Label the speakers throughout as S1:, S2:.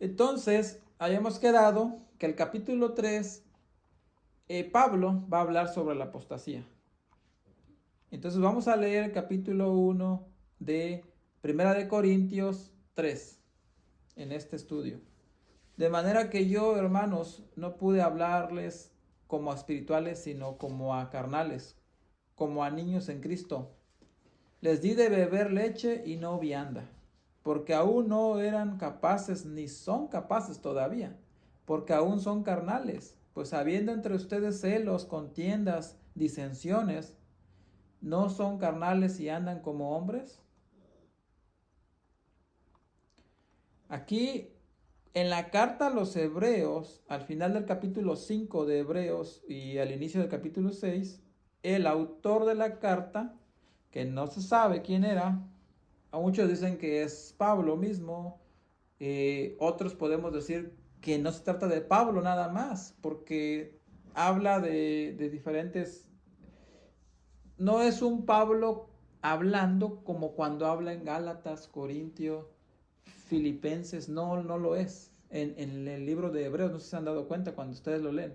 S1: Entonces, habíamos quedado que el capítulo 3, Pablo va a hablar sobre la apostasía. Entonces vamos a leer el capítulo 1 de Primera de Corintios 3 en este estudio. De manera que yo, hermanos, no pude hablarles como a espirituales, sino como a carnales, como a niños en Cristo. Les di de beber leche y no vianda, porque aún no eran capaces, ni son capaces todavía, porque aún son carnales, pues habiendo entre ustedes celos, contiendas, disensiones, ¿no son carnales y andan como hombres? Aquí, en la carta a los Hebreos, al final del capítulo 5 de Hebreos y al inicio del capítulo 6, el autor de la carta, que no se sabe quién era, a muchos dicen que es Pablo mismo, otros podemos decir que no se trata de Pablo nada más, porque habla de diferentes. No es un Pablo hablando como cuando habla en Gálatas, Corintios, Filipenses, no, no lo es. En el libro de Hebreos, no sé si se han dado cuenta cuando ustedes lo leen.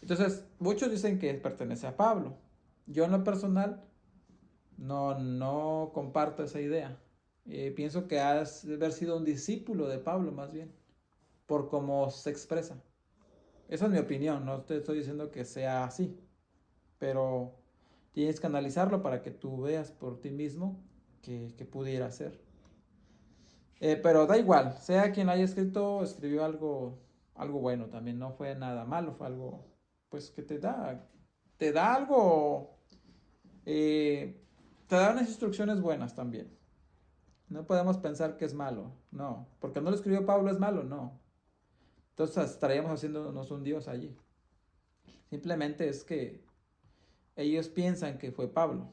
S1: Entonces, muchos dicen que pertenece a Pablo. Yo en lo personal no comparto esa idea. Pienso que has de haber sido un discípulo de Pablo más bien, por cómo se expresa. Esa es mi opinión, no te estoy diciendo que sea así, pero tienes que analizarlo para que tú veas por ti mismo que pudiera ser. Pero da igual, sea quien haya escrito, escribió algo bueno también, no fue nada malo, fue algo pues que te da algo, eh, te da unas instrucciones buenas también. No podemos pensar que es malo, no, porque no lo escribió Pablo es malo, no. Entonces estaríamos haciéndonos un Dios allí. Simplemente es que ellos piensan que fue Pablo.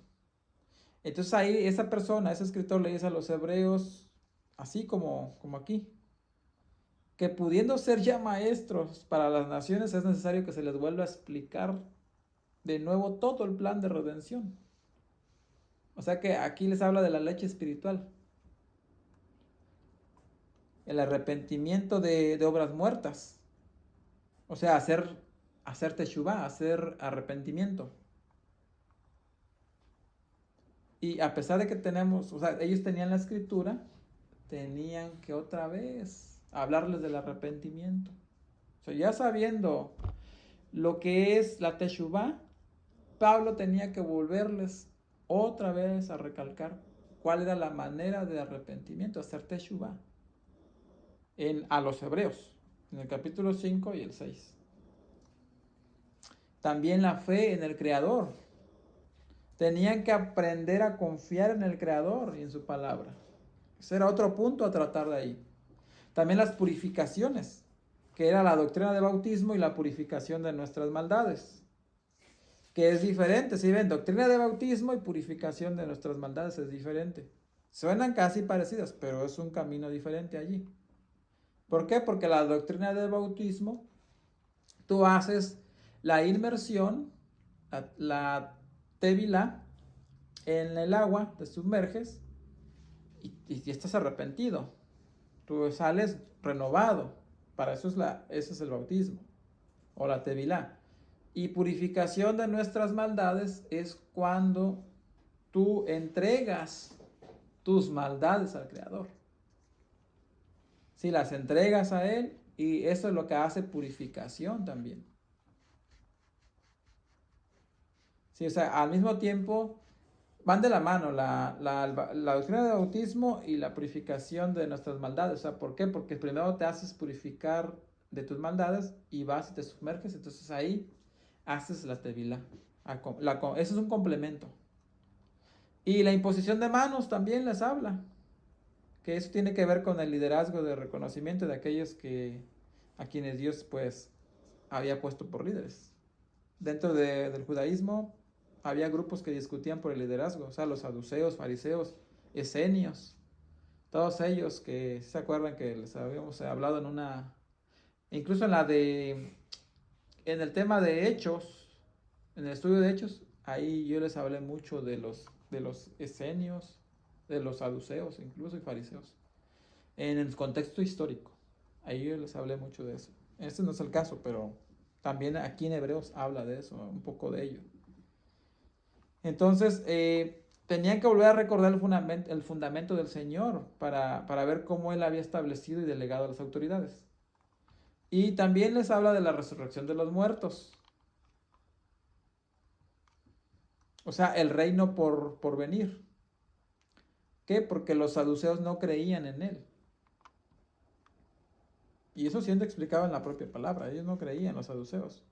S1: Entonces ahí esa persona, ese escritor le dice a los hebreos, así como aquí, que pudiendo ser ya maestros para las naciones es necesario que se les vuelva a explicar de nuevo todo el plan de redención. O sea que aquí les habla de la leche espiritual, el arrepentimiento de obras muertas. O sea, hacer teshuvah, hacer arrepentimiento. Y a pesar de que tenemos, o sea, ellos tenían la escritura, tenían que otra vez hablarles del arrepentimiento. O sea, ya sabiendo lo que es la teshuvah, Pablo tenía que volverles otra vez a recalcar cuál era la manera de arrepentimiento, hacer teshuvah, a los hebreos, en el capítulo 5 y el 6. También la fe en el Creador. Tenían que aprender a confiar en el Creador y en su palabra. Ese era otro punto a tratar de ahí. También las purificaciones, que era la doctrina de bautismo y la purificación de nuestras maldades. Que es diferente, si ven, doctrina de bautismo y purificación de nuestras maldades es diferente. Suenan casi parecidas, pero es un camino diferente allí. ¿Por qué? Porque la doctrina del bautismo, tú haces la inmersión, la tevilá, en el agua, te sumerges y estás arrepentido. Tú sales renovado. Para eso ese es el bautismo o la tevilá. Y purificación de nuestras maldades es cuando tú entregas tus maldades al Creador. Si las entregas a Él, y eso es lo que hace purificación también. Sí, o sea, al mismo tiempo van de la mano la doctrina del bautismo y la purificación de nuestras maldades. O sea, ¿por qué? Porque primero te haces purificar de tus maldades y vas y te sumerges, entonces ahí haces la tevilá. Eso es un complemento. Y la imposición de manos también les habla, que eso tiene que ver con el liderazgo de reconocimiento de aquellos a quienes Dios pues había puesto por líderes. Dentro del judaísmo había grupos que discutían por el liderazgo, o sea, los saduceos, fariseos, esenios, todos ellos que se acuerdan que les habíamos hablado incluso en el tema de hechos, en el estudio de hechos, ahí yo les hablé mucho de los esenios, de los saduceos incluso y fariseos, en el contexto histórico. Ahí yo les hablé mucho de eso. Este no es el caso, pero también aquí en Hebreos habla de eso, un poco de ello. Entonces, tenían que volver a recordar el fundamento del Señor para ver cómo Él había establecido y delegado a las autoridades. Y también les habla de la resurrección de los muertos. O sea, el reino por venir. ¿Qué? Porque los saduceos no creían en Él. Y eso siendo explicado en la propia palabra. Ellos no creían, los saduceos.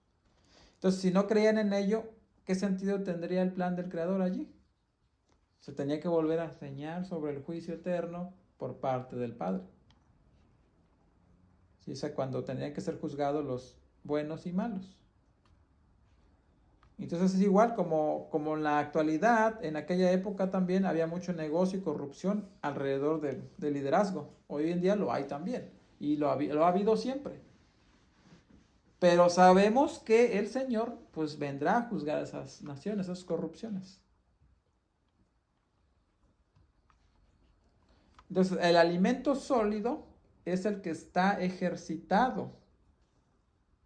S1: Entonces, si no creían en ello, ¿qué sentido tendría el plan del Creador allí? Se tenía que volver a enseñar sobre el juicio eterno por parte del Padre. ¿Sí? O sea, cuando tenían que ser juzgados los buenos y malos. Entonces es igual como en la actualidad, en aquella época también había mucho negocio y corrupción alrededor del liderazgo. Hoy en día lo hay también y lo ha habido siempre. Pero sabemos que el Señor pues vendrá a juzgar esas naciones, esas corrupciones. Entonces el alimento sólido es el que está ejercitado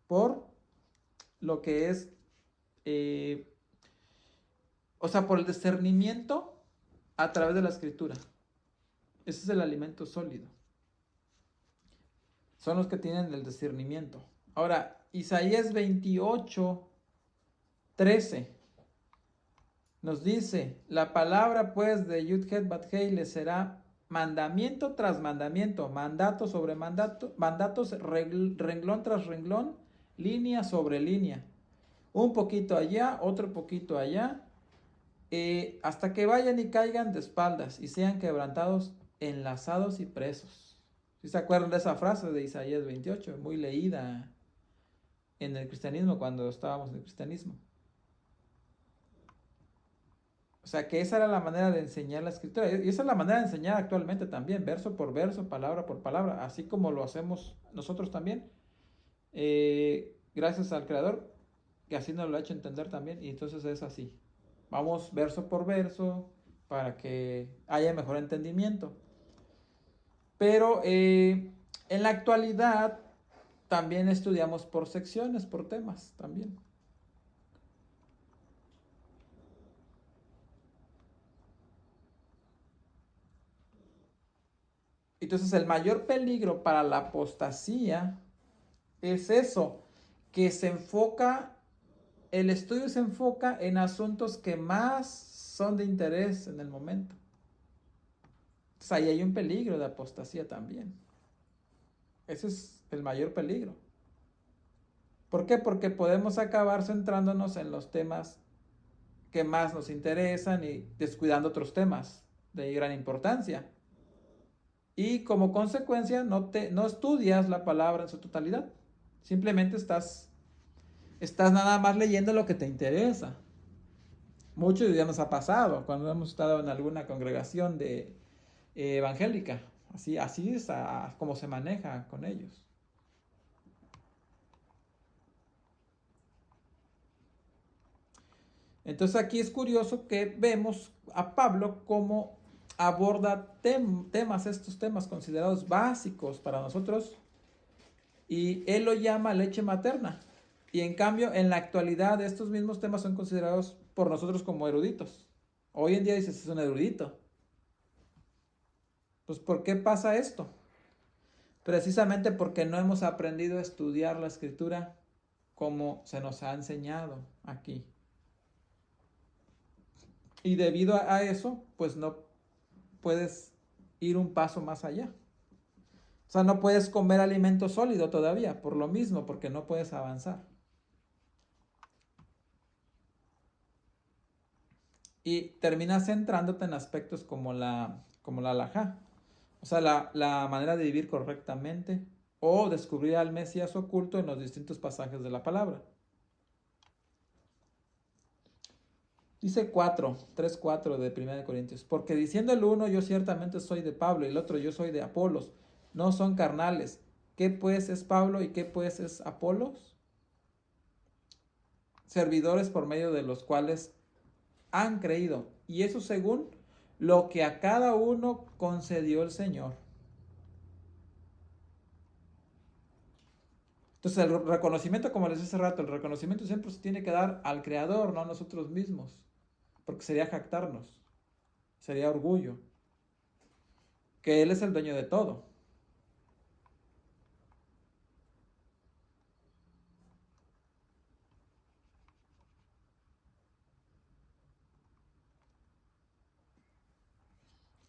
S1: por lo que es, o sea, por el discernimiento a través de la escritura. Ese es el alimento sólido. Son los que tienen el discernimiento. Ahora, Isaías 28, 13 nos dice, la palabra pues de Yud-Het Bat-Hei le será mandamiento tras mandamiento, mandato sobre mandato, mandatos renglón tras renglón, línea sobre línea. Un poquito allá, otro poquito allá, hasta que vayan y caigan de espaldas y sean quebrantados, enlazados y presos. ¿Sí se acuerdan de esa frase de Isaías 28? Muy leída en el cristianismo cuando estábamos en el cristianismo. O sea que esa era la manera de enseñar la escritura. Y esa es la manera de enseñar actualmente también, verso por verso, palabra por palabra, así como lo hacemos nosotros también. Gracias al Creador, que así nos lo ha hecho entender también. Y entonces es así. Vamos verso por verso para que haya mejor entendimiento. Pero en la actualidad también estudiamos por secciones, por temas también. Entonces el mayor peligro para la apostasía es eso, que el estudio se enfoca en asuntos que más son de interés en el momento. Entonces ahí hay un peligro de apostasía también. Ese es el mayor peligro. ¿Por qué? Porque podemos acabar centrándonos en los temas que más nos interesan y descuidando otros temas de gran importancia. Y como consecuencia no estudias la palabra en su totalidad. Simplemente estás nada más leyendo lo que te interesa. Muchos ya nos ha pasado cuando hemos estado en alguna congregación evangélica. Así es como se maneja con ellos. Entonces aquí es curioso que vemos a Pablo cómo aborda estos temas considerados básicos para nosotros, y él lo llama leche materna. Y en cambio, en la actualidad, estos mismos temas son considerados por nosotros como eruditos. Hoy en día dices, es un erudito. Pues, ¿por qué pasa esto? Precisamente porque no hemos aprendido a estudiar la escritura como se nos ha enseñado aquí. Y debido a eso, pues no puedes ir un paso más allá. O sea, no puedes comer alimento sólido todavía, por lo mismo, porque no puedes avanzar. Y terminas centrándote en aspectos como la halajá. O sea, la manera de vivir correctamente o descubrir al Mesías oculto en los distintos pasajes de la palabra. Dice 3:4 de 1 de Corintios. Porque diciendo el uno, yo ciertamente soy de Pablo, y el otro, yo soy de Apolos. No son carnales. ¿Qué pues es Pablo y qué pues es Apolos? Servidores por medio de los cuales han creído. Y eso según lo que a cada uno concedió el Señor. Entonces el reconocimiento, como les decía hace rato, el reconocimiento siempre se tiene que dar al Creador, no a nosotros mismos, porque sería jactarnos, sería orgullo, que Él es el dueño de todo.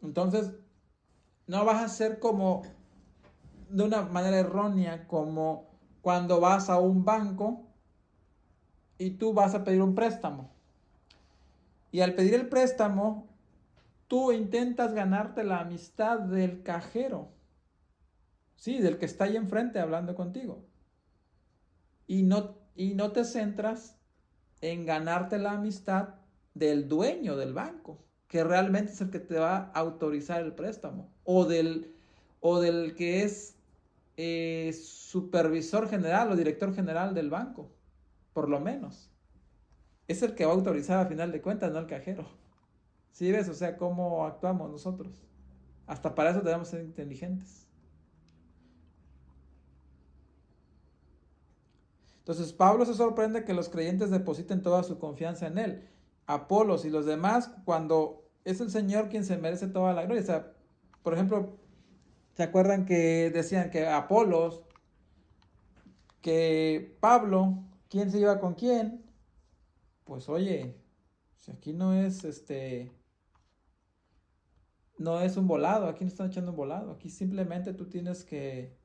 S1: Entonces, no vas a ser como de una manera errónea, como cuando vas a un banco y tú vas a pedir un préstamo. Y al pedir el préstamo, tú intentas ganarte la amistad del cajero, sí, del que está ahí enfrente hablando contigo. Y no te centras en ganarte la amistad del dueño del banco, que realmente es el que te va a autorizar el préstamo, o del que es supervisor general o director general del banco, por lo menos. Es el que va a autorizar a final de cuentas, no el cajero. ¿Sí ves? O sea, cómo actuamos nosotros. Hasta para eso debemos ser inteligentes. Entonces, Pablo se sorprende que los creyentes depositen toda su confianza en él. Apolos y los demás, cuando es el Señor quien se merece toda la gloria. O sea, por ejemplo, ¿se acuerdan que decían que Apolos, que Pablo, quién se iba con quién? Pues oye, si aquí no es un volado, aquí no están echando un volado, aquí simplemente tú tienes que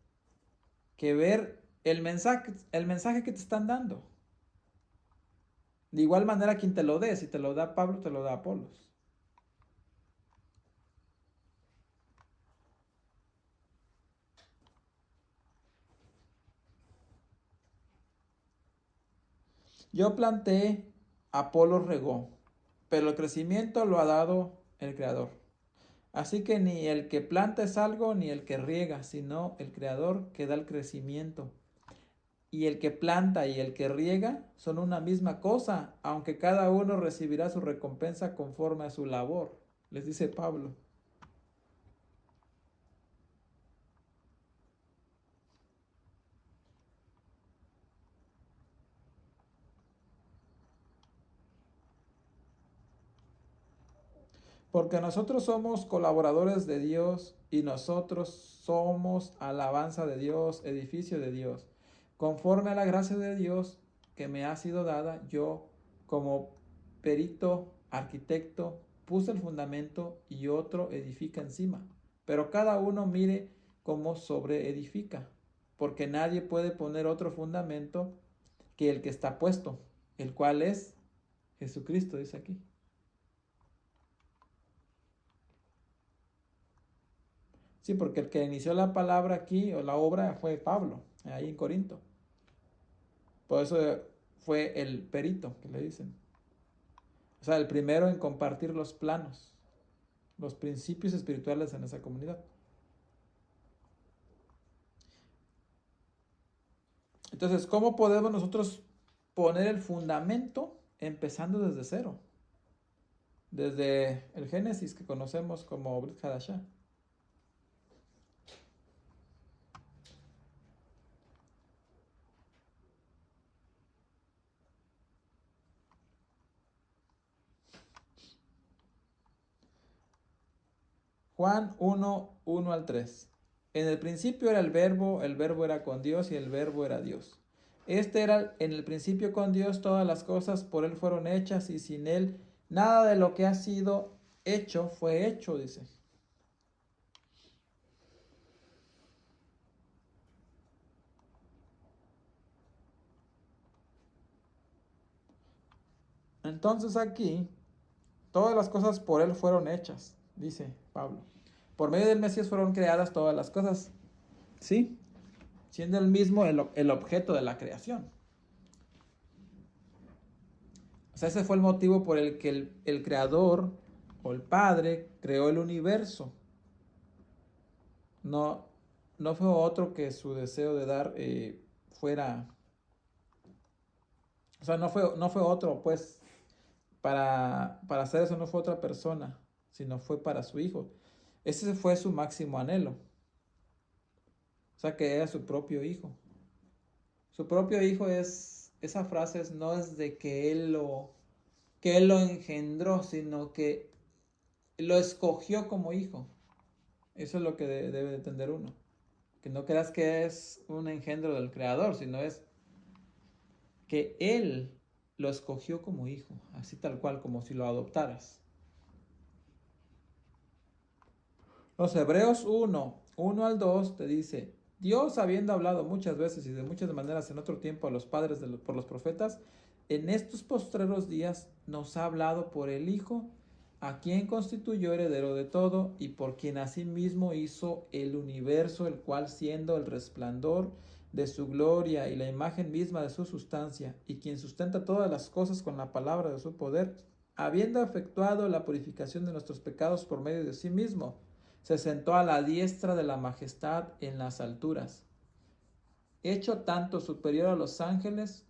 S1: ver el mensaje que te están dando. De igual manera quien te lo dé, si te lo da Pablo, te lo da Apolos. Yo planté, Apolos regó, pero el crecimiento lo ha dado el Creador. Así que ni el que planta es algo, ni el que riega, sino el Creador que da el crecimiento. Y el que planta y el que riega son una misma cosa, aunque cada uno recibirá su recompensa conforme a su labor, les dice Pablo. Porque nosotros somos colaboradores de Dios y nosotros somos alabanza de Dios, edificio de Dios. Conforme a la gracia de Dios que me ha sido dada, yo como perito, arquitecto, puse el fundamento y otro edifica encima. Pero cada uno mire cómo sobreedifica, porque nadie puede poner otro fundamento que el que está puesto, el cual es Jesucristo, dice aquí. Sí, porque el que inició la palabra aquí, o la obra, fue Pablo, ahí en Corinto. Por eso fue el perito, que le dicen. O sea, el primero en compartir los planos, los principios espirituales en esa comunidad. Entonces, ¿cómo podemos nosotros poner el fundamento empezando desde cero? Desde el Génesis que conocemos como Brit Hadashah. Juan 1, 1 al 3. En el principio era el verbo era con Dios y el verbo era Dios. Este era en el principio con Dios, todas las cosas por Él fueron hechas y sin Él nada de lo que ha sido hecho fue hecho, dice. Entonces aquí, todas las cosas por Él fueron hechas, dice Pablo. Por medio del Mesías fueron creadas todas las cosas, ¿sí? Siendo el mismo el objeto de la creación. O sea, ese fue el motivo por el que el creador o el padre creó el universo. No, no fue otro que su deseo de dar fuera. O sea, no fue otro, pues, para hacer eso no fue otra persona, sino fue para su hijo. Ese fue su máximo anhelo. O sea, que era su propio hijo. Su propio hijo esa frase no es de que él lo engendró, sino que lo escogió como hijo. Eso es lo que debe de entender uno. Que no creas que es un engendro del creador, sino es que él lo escogió como hijo, así tal cual, como si lo adoptaras. Los Hebreos 1 al 2 te dice, Dios habiendo hablado muchas veces y de muchas maneras en otro tiempo a los padres por los profetas, en estos postreros días nos ha hablado por el Hijo, a quien constituyó heredero de todo y por quien asimismo hizo el universo, el cual siendo el resplandor de su gloria y la imagen misma de su sustancia, y quien sustenta todas las cosas con la palabra de su poder, habiendo efectuado la purificación de nuestros pecados por medio de sí mismo, se sentó a la diestra de la majestad en las alturas, hecho tanto superior a los ángeles,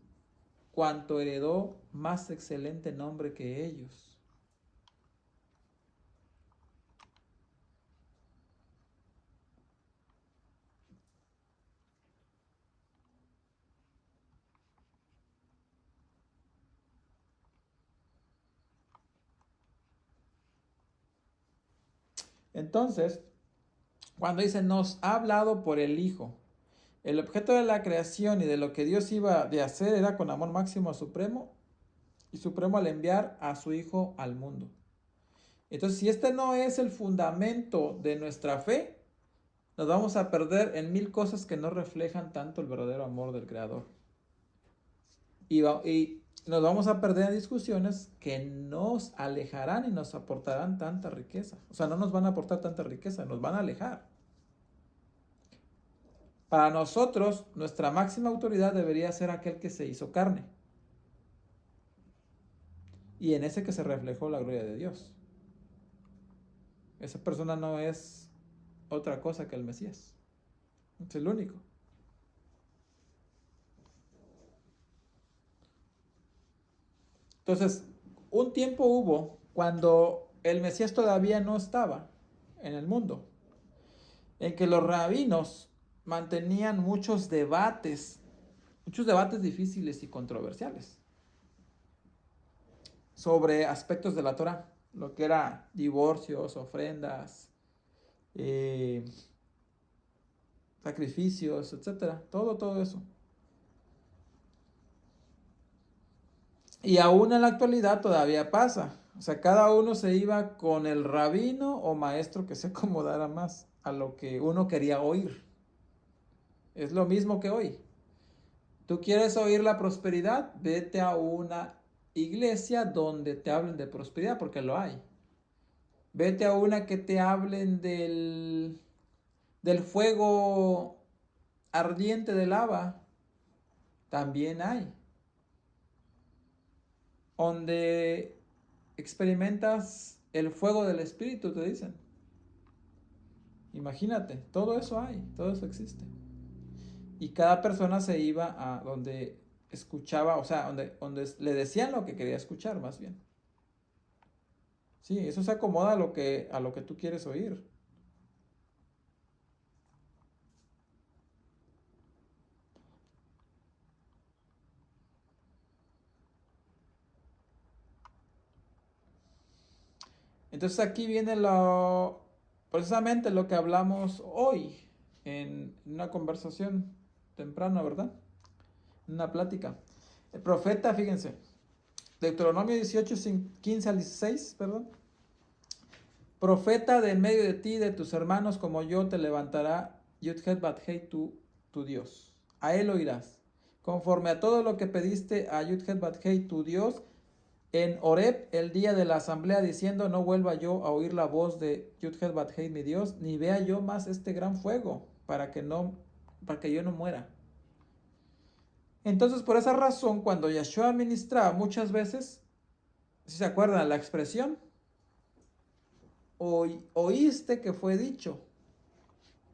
S1: cuanto heredó más excelente nombre que ellos. Entonces, cuando dice nos ha hablado por el Hijo, el objeto de la creación y de lo que Dios iba de hacer era con amor máximo a supremo y supremo al enviar a su Hijo al mundo. Entonces, si este no es el fundamento de nuestra fe, nos vamos a perder en mil cosas que no reflejan tanto el verdadero amor del Creador. Y nos vamos a perder en discusiones que nos alejarán y nos aportarán tanta riqueza. O sea, no nos van a aportar tanta riqueza, nos van a alejar. Para nosotros, nuestra máxima autoridad debería ser aquel que se hizo carne. Y en ese que se reflejó la gloria de Dios. Esa persona no es otra cosa que el Mesías. Es el único. Entonces, un tiempo hubo cuando el Mesías todavía no estaba en el mundo, en que los rabinos mantenían muchos debates difíciles y controversiales sobre aspectos de la Torah, lo que era divorcios, ofrendas, sacrificios, etcétera, todo eso. Y aún en la actualidad todavía pasa. O sea, cada uno se iba con el rabino o maestro que se acomodara más a lo que uno quería oír. Es lo mismo que hoy. ¿Tú quieres oír la prosperidad? Vete a una iglesia donde te hablen de prosperidad, porque lo hay. Vete a una que te hablen del fuego ardiente de lava. También hay. Donde experimentas el fuego del Espíritu, te dicen. Imagínate, todo eso hay, todo eso existe. Y cada persona se iba a donde escuchaba, o sea, donde le decían lo que quería escuchar, más bien. Sí, eso se acomoda a lo que tú quieres oír. Entonces aquí viene precisamente lo que hablamos hoy en una conversación temprana, ¿verdad? En una plática. El profeta, fíjense, Deuteronomio 18, 15 al 16, perdón. Profeta de en medio de ti, de tus hermanos, como yo, te levantará Yud-Het Bat-Hei, tu Dios. A él oirás. Conforme a todo lo que pediste a Yud-Het Bat-Hei, tu Dios, en Horeb, el día de la asamblea, diciendo, no vuelva yo a oír la voz de Yud-Het Bat-Hei, mi Dios, ni vea yo más este gran fuego, para que yo no muera. Entonces, por esa razón, cuando Yahshua ministraba muchas veces, si se acuerdan la expresión, oíste que fue dicho,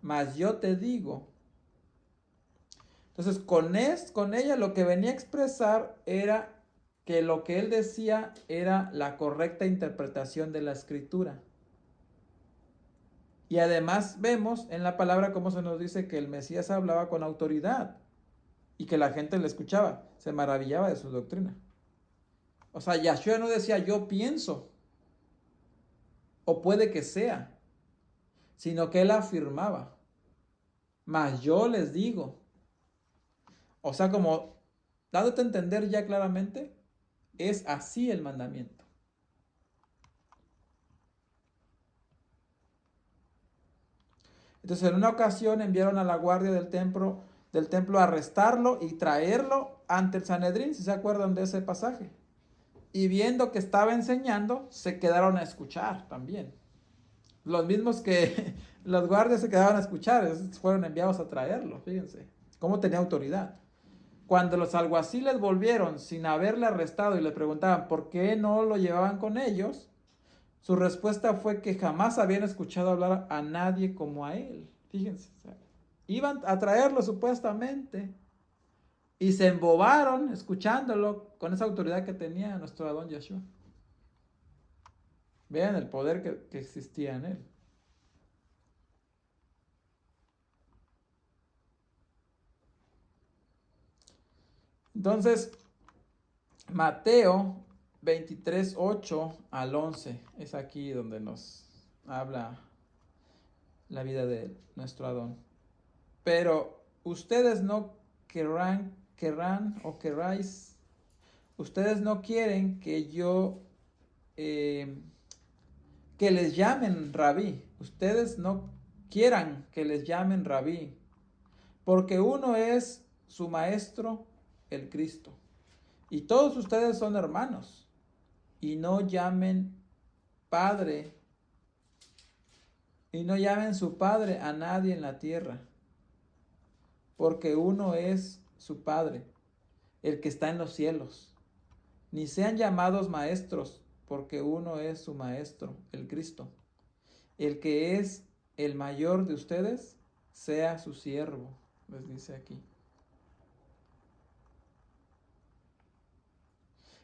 S1: mas yo te digo. Entonces, con ella lo que venía a expresar era que lo que él decía era la correcta interpretación de la escritura. Y además vemos en la palabra cómo se nos dice que el Mesías hablaba con autoridad. y que la gente le escuchaba, se maravillaba de su doctrina. O sea, Yahshua no decía yo pienso o puede que sea, sino que él afirmaba, mas yo les digo. O sea, como dándote a entender ya claramente, es así el mandamiento. Entonces, en una ocasión enviaron a la guardia del templo a arrestarlo y traerlo ante el Sanedrín, si se acuerdan de ese pasaje. Y viendo que estaba enseñando, se quedaron a escuchar también. Los mismos que los guardias se quedaban a escuchar, fueron enviados a traerlo, fíjense, cómo tenía autoridad. Cuando los alguaciles volvieron sin haberle arrestado y le preguntaban por qué no lo llevaban con ellos, su respuesta fue que jamás habían escuchado hablar a nadie como a él. Fíjense, o sea, iban a traerlo supuestamente y se embobaron escuchándolo con esa autoridad que tenía nuestro Adón Yahshua. Vean el poder que existía en él. Entonces, Mateo 23, 8 al 11 es aquí donde nos habla la vida de nuestro Adón. Pero ustedes no querrán o querráis, ustedes no quieren que yo, que les llamen rabí. Ustedes no quieran que les llamen rabí, porque uno es su maestro, el Cristo. Y todos ustedes son hermanos. Y no llamen padre, y no llamen su padre a nadie en la tierra, porque uno es su Padre, el que está en los cielos. Ni sean llamados maestros, porque uno es su maestro, el Cristo. El que es el mayor de ustedes, sea su siervo, les dice aquí.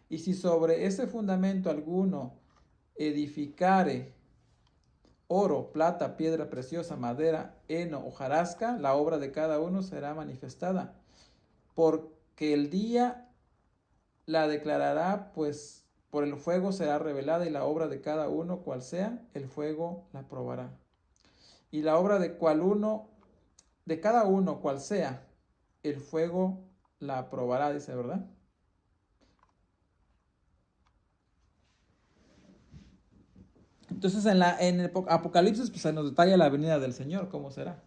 S1: Y si sobre ese fundamento alguno edificare oro, plata, piedra preciosa, madera, heno, hojarasca, la obra de cada uno será manifestada, porque el día la declarará, pues por el fuego será revelada, y la obra de cada uno, cual sea, el fuego la probará. Y la obra de cada uno, cual sea, el fuego la probará, dice, ¿verdad? Entonces en el Apocalipsis pues, se nos detalla la venida del Señor, cómo será.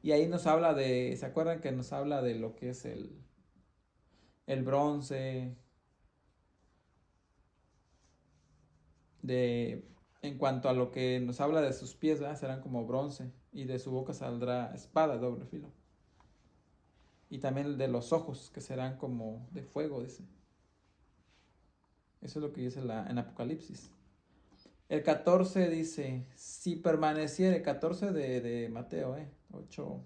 S1: Y ahí nos habla ¿se acuerdan que nos habla de lo que es el bronce? En cuanto a lo que nos habla de sus pies, ¿verdad? Serán como bronce, y de su boca saldrá espada de doble filo. Y también de los ojos, que serán como de fuego, dice. Eso es lo que dice en Apocalipsis. El 14 dice, si permaneciere, 14 de Mateo, 8,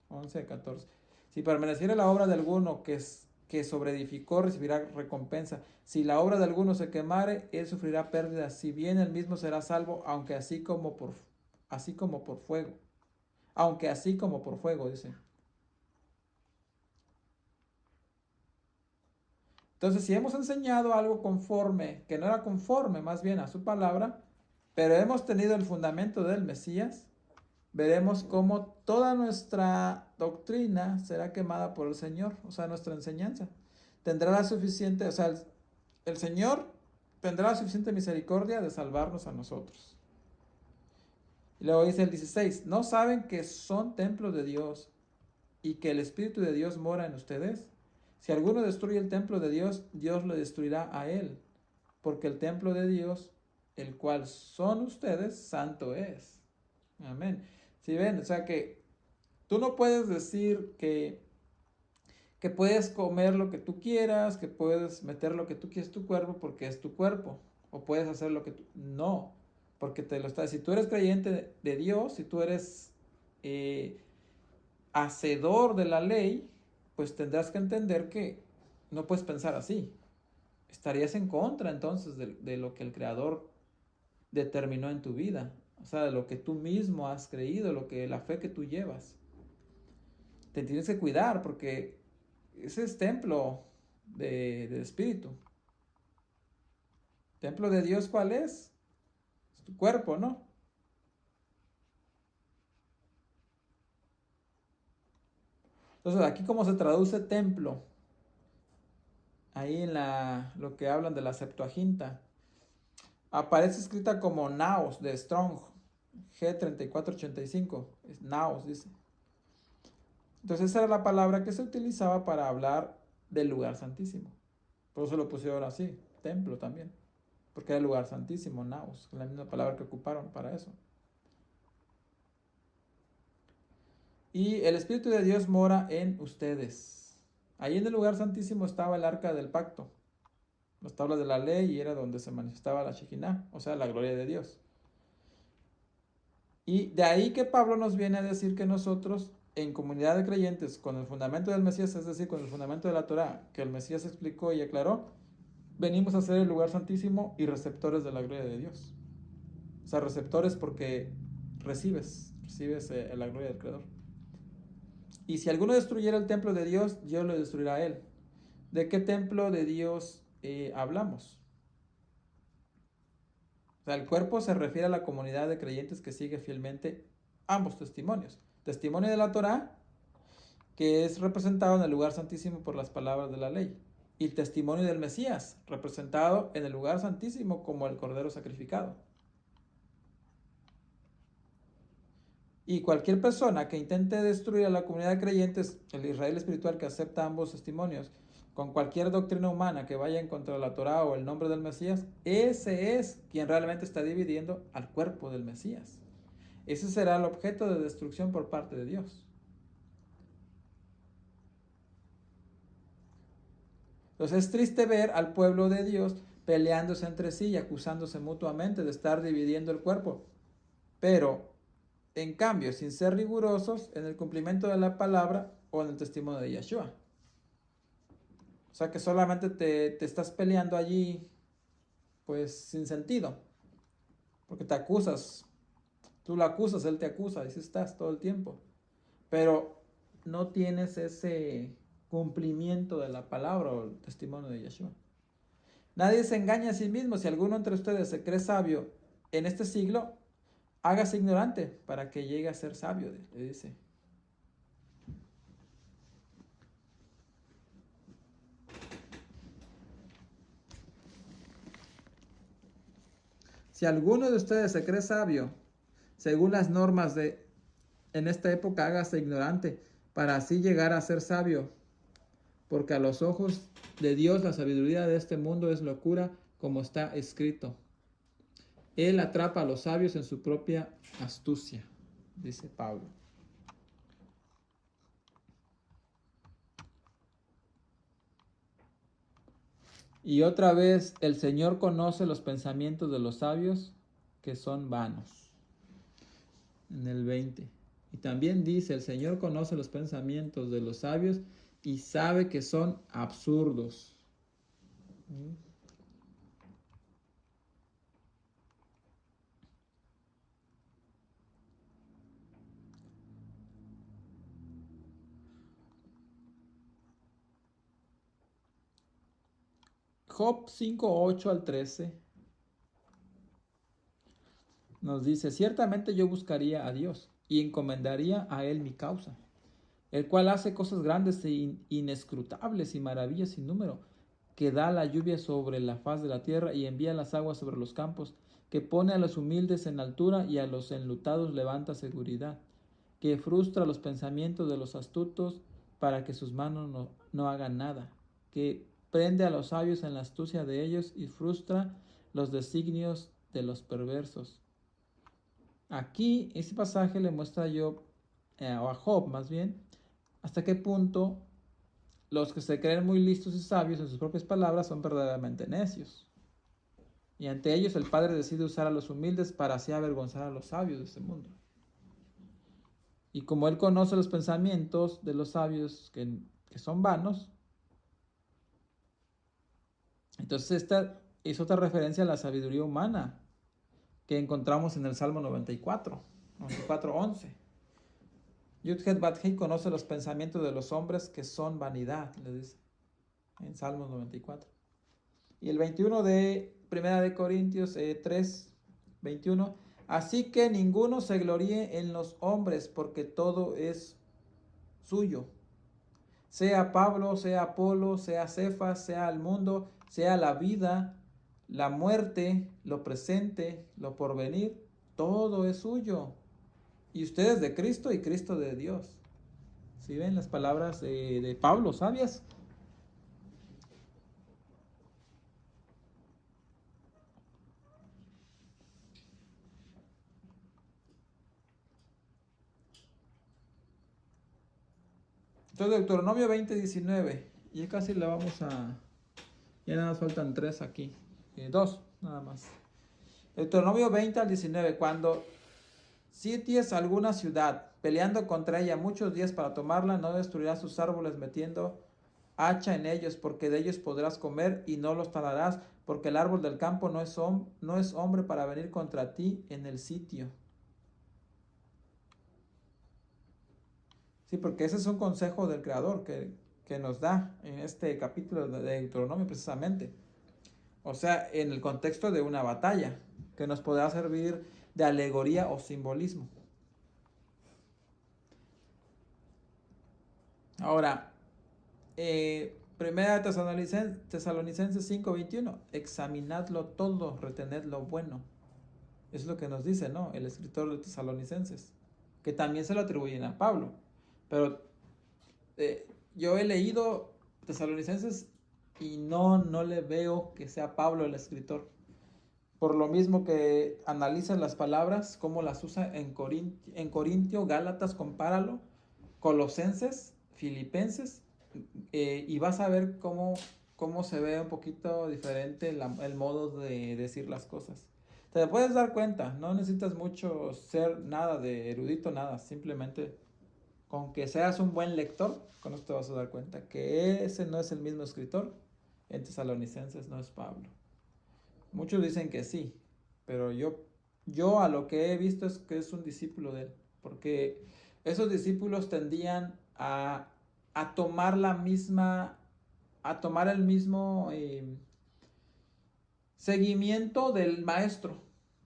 S1: 11, 14. Si permaneciere la obra de alguno que sobreedificó, recibirá recompensa. Si la obra de alguno se quemare, él sufrirá pérdida. Si bien él mismo será salvo, aunque así como por fuego. Aunque así como por fuego, dice. Entonces, si hemos enseñado algo conforme, que no era conforme más bien a su palabra, pero hemos tenido el fundamento del Mesías, veremos cómo toda nuestra doctrina será quemada por el Señor, o sea, nuestra enseñanza. Tendrá la suficiente, o sea, el Señor tendrá la suficiente misericordia de salvarnos a nosotros. Y luego dice el 16, ¿no saben que son templos de Dios y que el Espíritu de Dios mora en ustedes? Si alguno destruye el templo de Dios, Dios lo destruirá a él, porque el templo de Dios, el cual son ustedes, santo es. Amén. Si ven, o sea que tú no puedes decir que puedes comer lo que tú quieras, que puedes meter lo que tú quieras tu cuerpo porque es tu cuerpo, o puedes hacer lo que tú... No, porque te lo está... Si tú eres creyente de Dios, si tú eres hacedor de la ley, pues tendrás que entender que no puedes pensar así. Estarías en contra entonces de lo que el Creador determinó en tu vida. o sea, de lo que tú mismo has creído, la fe que tú llevas. Te tienes que cuidar porque ese es templo del Espíritu. ¿Templo de Dios cuál es? Es tu cuerpo, ¿no? Entonces, aquí como se traduce templo, ahí en lo que hablan de la Septuaginta, aparece escrita como naos de Strong, G3485, es naos, dice. Entonces esa era la palabra que se utilizaba para hablar del lugar santísimo. Por eso lo pusieron así, templo también, porque era el lugar santísimo, naos, la misma palabra que ocuparon para eso. Y el Espíritu de Dios mora en ustedes. Ahí en el lugar santísimo estaba el arca del pacto, las tablas de la ley, y era donde se manifestaba la Shekinah, o sea, la gloria de Dios. Y de ahí que Pablo nos viene a decir que nosotros, en comunidad de creyentes, con el fundamento del Mesías, es decir, con el fundamento de la Torah, que el Mesías explicó y aclaró, venimos a ser el lugar santísimo y receptores de la gloria de Dios. O sea, receptores porque recibes la gloria del Creador. Y si alguno destruyera el templo de Dios, Dios lo destruirá a él. ¿De qué templo de Dios hablamos? O sea, el cuerpo se refiere a la comunidad de creyentes que sigue fielmente ambos testimonios. Testimonio de la Torah, que es representado en el lugar santísimo por las palabras de la ley. Y el testimonio del Mesías, representado en el lugar santísimo como el Cordero sacrificado. Y cualquier persona que intente destruir a la comunidad de creyentes, el Israel espiritual que acepta ambos testimonios, con cualquier doctrina humana que vaya en contra de la Torah o el nombre del Mesías, ese es quien realmente está dividiendo al cuerpo del Mesías. Ese será el objeto de destrucción por parte de Dios. Entonces es triste ver al pueblo de Dios peleándose entre sí y acusándose mutuamente de estar dividiendo el cuerpo. Pero, en cambio, sin ser rigurosos en el cumplimiento de la palabra o en el testimonio de Yeshua. O sea que solamente te estás peleando allí, pues sin sentido. Porque te acusas. Tú lo acusas, él te acusa, y así estás todo el tiempo. Pero no tienes ese cumplimiento de la palabra o el testimonio de Yeshua. Nadie se engaña a sí mismo. Si alguno entre ustedes se cree sabio en este siglo, hágase ignorante para que llegue a ser sabio, le dice. Si alguno de ustedes se cree sabio, según las normas en esta época, hágase ignorante para así llegar a ser sabio. Porque a los ojos de Dios la sabiduría de este mundo es locura, como está escrito. Él atrapa a los sabios en su propia astucia, dice Pablo. Y otra vez, el Señor conoce los pensamientos de los sabios que son vanos. En el 20. Y también dice, el Señor conoce los pensamientos de los sabios y sabe que son absurdos. Job 5:8 al 13 nos dice, ciertamente yo buscaría a Dios y encomendaría a Él mi causa, el cual hace cosas grandes e inescrutables y maravillas sin número, que da la lluvia sobre la faz de la tierra y envía las aguas sobre los campos, que pone a los humildes en altura y a los enlutados levanta seguridad, que frustra los pensamientos de los astutos para que sus manos no hagan nada, que prende a los sabios en la astucia de ellos y frustra los designios de los perversos. Aquí, este pasaje le muestra a Job, o a Job más bien, hasta qué punto los que se creen muy listos y sabios en sus propias palabras son verdaderamente necios. Y ante ellos el Padre decide usar a los humildes para así avergonzar a los sabios de este mundo. Y como Él conoce los pensamientos de los sabios que son vanos, entonces esta es otra referencia a la sabiduría humana, que encontramos en el Salmo 94, 94:11. Yud-Het Bat-Hei conoce los pensamientos de los hombres que son vanidad, le dice en Salmos 94. Y el 21 de Primera de Corintios 3, 21. Así que ninguno se gloríe en los hombres, porque todo es suyo. Sea Pablo, sea Apolo, sea Cefas, sea el mundo, sea la vida, la muerte, lo presente, lo porvenir, todo es suyo. Y ustedes de Cristo y Cristo de Dios. ¿Sí ven las palabras de Pablo, sabias? Entonces, Deuteronomio 20:19. Y casi la vamos a... Ya nada más faltan 3 aquí. 2, nada más. Deuteronomio 20 al 19. Cuando sities alguna ciudad, peleando contra ella muchos días para tomarla, no destruirás sus árboles metiendo hacha en ellos, porque de ellos podrás comer y no los talarás, porque el árbol del campo no es hombre para venir contra ti en el sitio. Sí, porque ese es un consejo del Creador que nos da en este capítulo de Deuteronomio precisamente. O sea, en el contexto de una batalla, que nos podrá servir de alegoría o simbolismo. Ahora, Primera de Tesalonicenses 5:21, examinadlo todo, retened lo bueno. Es lo que nos dice, ¿no? El escritor de Tesalonicenses, que también se lo atribuyen a Pablo. Pero yo he leído Tesalonicenses y no le veo que sea Pablo el escritor. Por lo mismo que analiza las palabras, cómo las usa en Corintio, Gálatas, compáralo, Colosenses, Filipenses, y vas a ver cómo se ve un poquito diferente el modo de decir las cosas. Te puedes dar cuenta, no necesitas mucho ser nada de erudito, nada, simplemente con que seas un buen lector, con esto te vas a dar cuenta que ese no es el mismo escritor, en Tesalonicenses no es Pablo. Muchos dicen que sí, pero yo a lo que he visto es que es un discípulo de él, porque esos discípulos tendían a tomar a tomar el mismo seguimiento del maestro.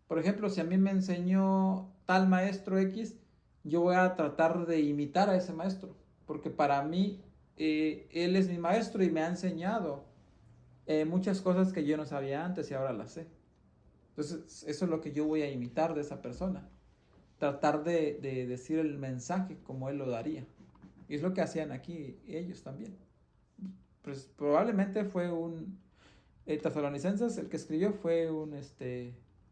S1: Por ejemplo, si a mí me enseñó tal maestro X, yo voy a tratar de imitar a ese maestro, porque para mí él es mi maestro y me ha enseñado muchas cosas que yo no sabía antes y ahora las sé. Entonces, eso es lo que yo voy a imitar de esa persona. Tratar de decir el mensaje como él lo daría. Y es lo que hacían aquí ellos también. Pues probablemente fue Tesalonicenses, el que escribió fue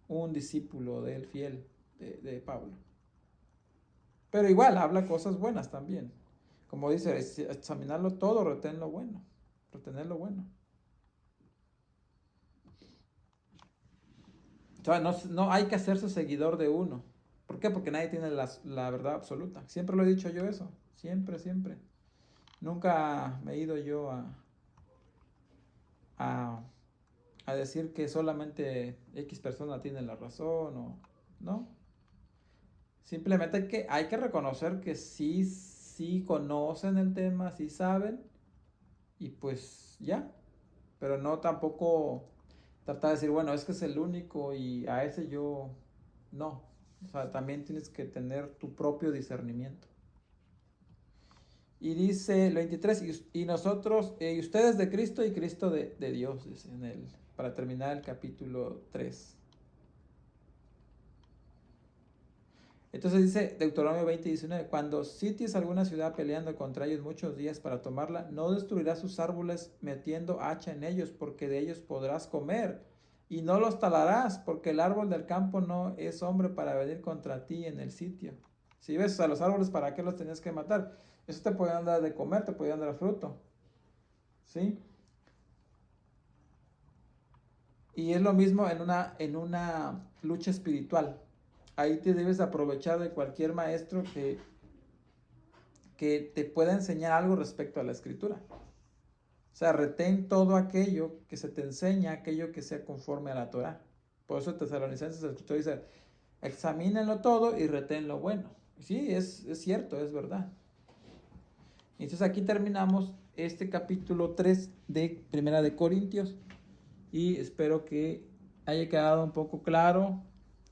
S1: un discípulo de él fiel, de Pablo. Pero igual, habla cosas buenas también. Como dice, examinarlo todo, retener lo bueno. Retener lo bueno. O sea, no hay que hacerse seguidor de uno. ¿Por qué? Porque nadie tiene la verdad absoluta. Siempre lo he dicho yo eso. Siempre, siempre. Nunca me he ido yo a, a decir que solamente X persona tiene la razón o no. Simplemente hay que reconocer que sí conocen el tema, sí saben y pues ya. Pero no tampoco tratar de decir, bueno, es que es el único y a ese yo no. O sea, también tienes que tener tu propio discernimiento. Y dice el 23, y nosotros, y ustedes de Cristo y Cristo de Dios, dice para terminar el capítulo 3. Entonces dice Deuteronomio 20:19, cuando sities alguna ciudad peleando contra ellos muchos días para tomarla, no destruirás sus árboles metiendo hacha en ellos, porque de ellos podrás comer, y no los talarás, porque el árbol del campo no es hombre para venir contra ti en el sitio. Si ves, a los árboles, ¿para qué los tenías que matar? Eso te podían dar de comer, te podían dar fruto. ¿Sí? Y es lo mismo en una lucha espiritual. Ahí te debes aprovechar de cualquier maestro que te pueda enseñar algo respecto a la escritura. O sea, retén todo aquello que se te enseña, aquello que sea conforme a la Torah. Por eso Tesalonicenses el escritor dice, examínenlo todo y retén lo bueno. Sí, es cierto, es verdad. Entonces aquí terminamos este capítulo 3 de Primera de Corintios y espero que haya quedado un poco claro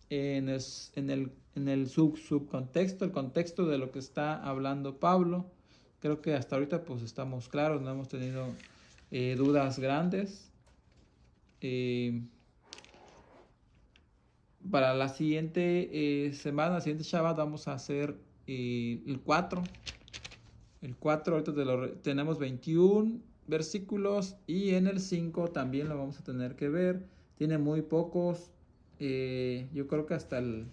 S1: en el subcontexto, el contexto de lo que está hablando Pablo. Creo que hasta ahorita pues estamos claros, no hemos tenido dudas grandes. Para la siguiente semana, la siguiente Shabbat, vamos a hacer el 4. El 4, ahorita tenemos 21 versículos y en el 5 también lo vamos a tener que ver. Tiene muy pocos, yo creo que hasta el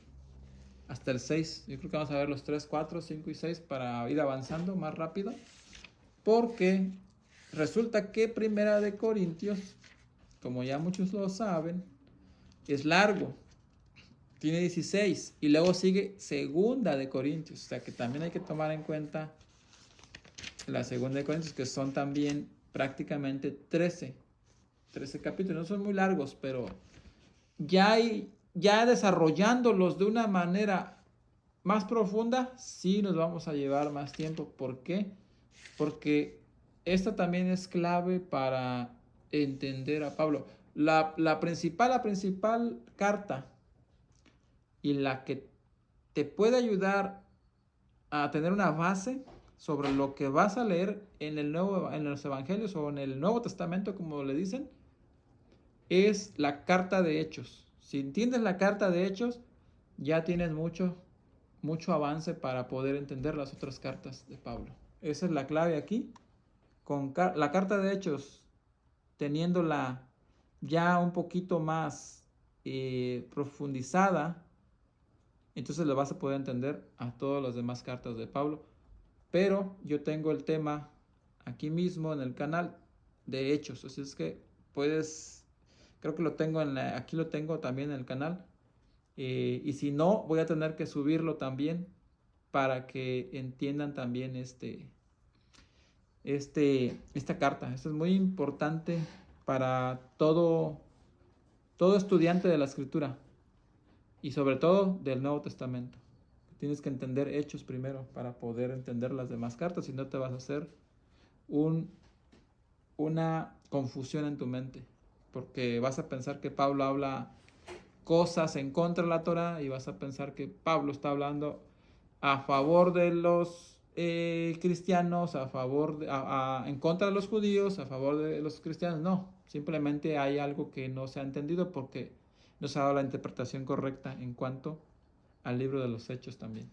S1: 6. Yo creo que vamos a ver los 3, 4, 5 y 6 para ir avanzando más rápido. Porque resulta que Primera de Corintios, como ya muchos lo saben, es largo. Tiene 16 y luego sigue Segunda de Corintios. O sea que también hay que tomar en cuenta la Segunda de Corintios, que son también prácticamente 13 capítulos. No son muy largos, pero ya desarrollándolos de una manera más profunda, sí nos vamos a llevar más tiempo. ¿Por qué? Porque esta también es clave para entender a Pablo. La principal carta y la que te puede ayudar a tener una base sobre lo que vas a leer en los evangelios o en el Nuevo Testamento, como le dicen, es la carta de Hechos. Si entiendes la carta de Hechos, ya tienes mucho avance para poder entender las otras cartas de Pablo. Esa es la clave aquí. Con la carta de Hechos, teniéndola ya un poquito más profundizada, entonces le vas a poder entender a todas las demás cartas de Pablo. Pero yo tengo el tema aquí mismo en el canal de Hechos, así es que creo que aquí lo tengo también en el canal. Y si no, voy a tener que subirlo también para que entiendan también esta carta. Esto es muy importante para todo estudiante de la Escritura y sobre todo del Nuevo Testamento. Tienes que entender Hechos primero para poder entender las demás cartas, si no te vas a hacer una confusión en tu mente, porque vas a pensar que Pablo habla cosas en contra de la Torah y vas a pensar que Pablo está hablando a favor de los cristianos, en contra de los judíos, a favor de los cristianos. No, simplemente hay algo que no se ha entendido porque no se ha dado la interpretación correcta en cuanto al libro de los Hechos también.